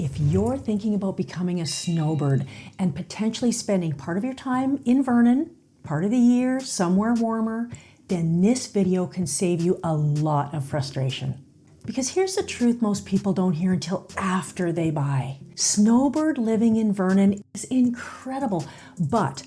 If you're thinking about becoming a snowbird and potentially spending part of your time in Vernon, part of the year somewhere warmer, then this video can save you a lot of frustration. Because here's the truth most people don't hear until after they buy. Snowbird Living in Vernon is incredible, but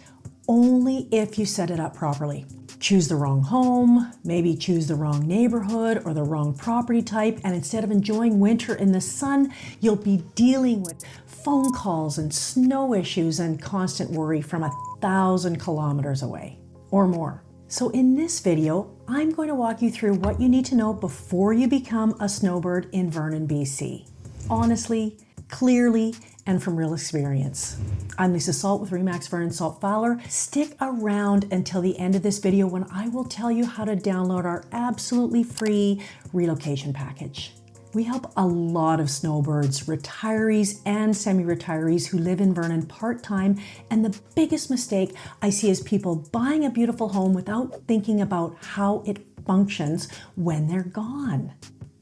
only if you set it up properly. Choose the wrong home, maybe choose the wrong neighborhood or the wrong property type, and instead of enjoying winter in the sun, you'll be dealing with phone calls and snow issues and constant worry from 1,000 kilometers away or more. So in this video, I'm going to walk you through what you need to know before you become a snowbird in Vernon, BC. Honestly, clearly, and from real experience. I'm Lisa Salt with Remax Vernon Salt Fowler. Stick around until the end of this video when I will tell you how to download our absolutely free relocation package. We help a lot of snowbirds, retirees and semi-retirees who live in Vernon part-time, and the biggest mistake I see is people buying a beautiful home without thinking about how it functions when they're gone.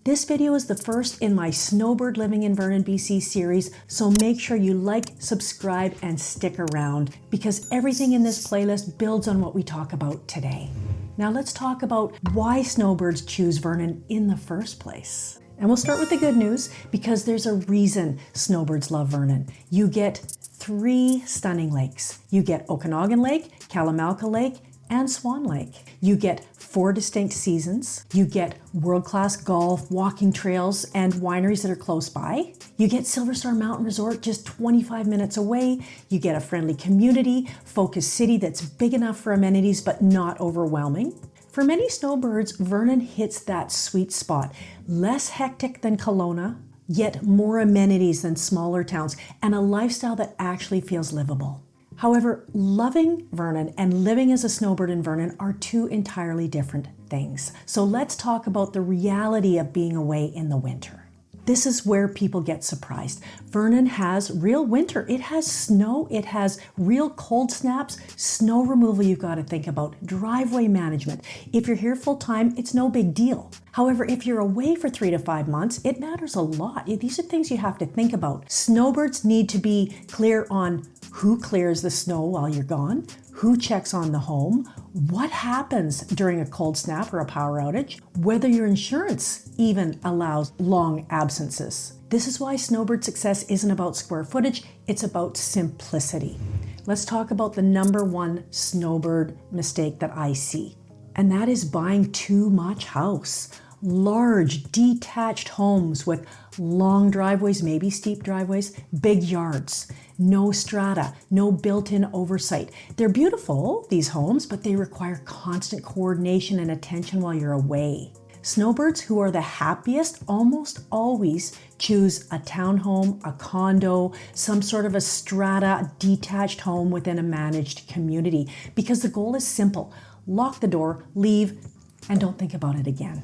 This video is the first in my Snowbird Living in Vernon, BC series, so make sure you like, subscribe, and stick around because everything in this playlist builds on what we talk about today. Now let's talk about why snowbirds choose Vernon in the first place. And we'll start with the good news because there's a reason snowbirds love Vernon. You get 3 stunning lakes. You get Okanagan Lake, Kalamalka Lake, and Swan Lake. You get 4 distinct seasons. You get world-class golf, walking trails, and wineries that are close by. You get Silver Star Mountain Resort just 25 minutes away. You get a friendly community, focused city that's big enough for amenities but not overwhelming. For many snowbirds, Vernon hits that sweet spot. Less hectic than Kelowna, yet more amenities than smaller towns, and a lifestyle that actually feels livable. However, loving Vernon and living as a snowbird in Vernon are 2 entirely different things. So let's talk about the reality of being away in the winter. This is where people get surprised. Vernon has real winter. It has snow. It has real cold snaps, snow removal you've got to think about, driveway management. If you're here full time, it's no big deal. However, if you're away for 3 to 5 months, it matters a lot. These are things you have to think about. Snowbirds need to be clear on who clears the snow while you're gone, who checks on the home, what happens during a cold snap or a power outage, whether your insurance even allows long absences. This is why snowbird success isn't about square footage, it's about simplicity. Let's talk about the #1 snowbird mistake that I see, and that is buying too much house. Large detached homes with long driveways, maybe steep driveways, big yards, no strata, no built-in oversight. They're beautiful, these homes, but they require constant coordination and attention while you're away. Snowbirds who are the happiest almost always choose a townhome, a condo, some sort of a strata detached home within a managed community because the goal is simple. Lock the door, leave, and don't think about it again.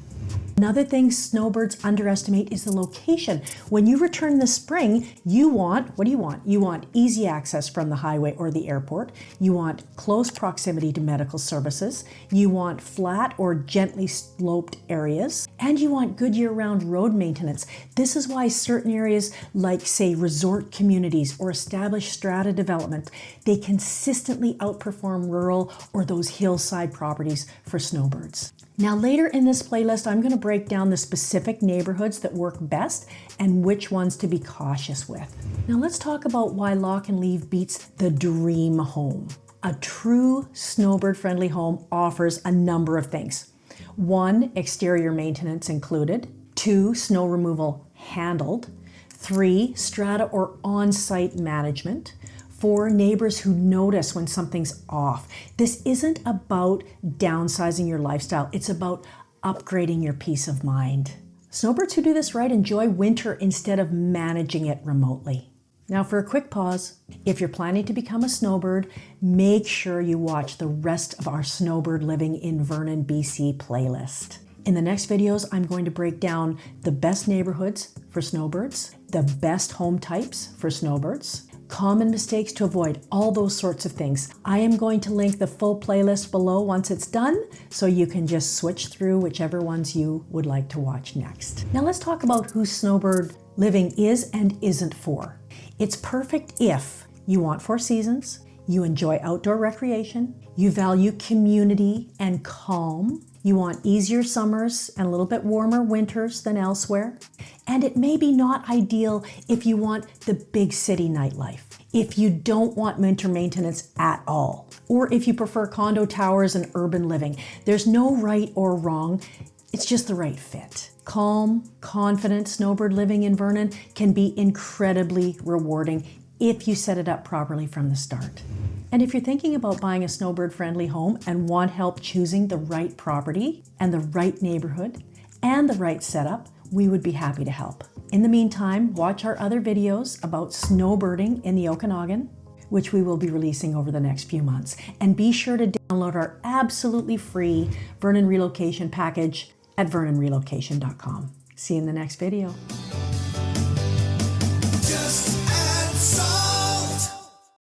Another thing snowbirds underestimate is the location. When you return this spring, what do you want? You want easy access from the highway or the airport. You want close proximity to medical services. You want flat or gently sloped areas. And you want good year-round road maintenance. This is why certain areas like, say, resort communities or established strata development, they consistently outperform rural or those hillside properties for snowbirds. Now later in this playlist, I'm going to break down the specific neighborhoods that work best and which ones to be cautious with. Now let's talk about why lock and leave beats the dream home. A true snowbird friendly home offers a number of things. 1, exterior maintenance included. 2, snow removal handled. 3, strata or on-site management. 4, neighbors who notice when something's off. This isn't about downsizing your lifestyle. It's about upgrading your peace of mind. Snowbirds who do this right enjoy winter instead of managing it remotely. Now for a quick pause, if you're planning to become a snowbird, make sure you watch the rest of our Snowbird Living in Vernon, BC playlist. In the next videos, I'm going to break down the best neighborhoods for snowbirds, the best home types for snowbirds, common mistakes to avoid, all those sorts of things. I am going to link the full playlist below once it's done, so you can just switch through whichever ones you would like to watch next. Now let's talk about who snowbird living is and isn't for. It's perfect if you want 4 seasons, you enjoy outdoor recreation, you value community and calm, you want easier summers and a little bit warmer winters than elsewhere, and it may be not ideal if you want the big city nightlife, if you don't want winter maintenance at all, or if you prefer condo towers and urban living. There's no right or wrong, it's just the right fit. Calm, confident snowbird living in Vernon can be incredibly rewarding if you set it up properly from the start. And if you're thinking about buying a snowbird-friendly home and want help choosing the right property and the right neighborhood and the right setup, we would be happy to help. In the meantime, watch our other videos about snowbirding in the Okanagan, which we will be releasing over the next few months. And be sure to download our absolutely free Vernon Relocation package at vernonrelocation.com. See you in the next video.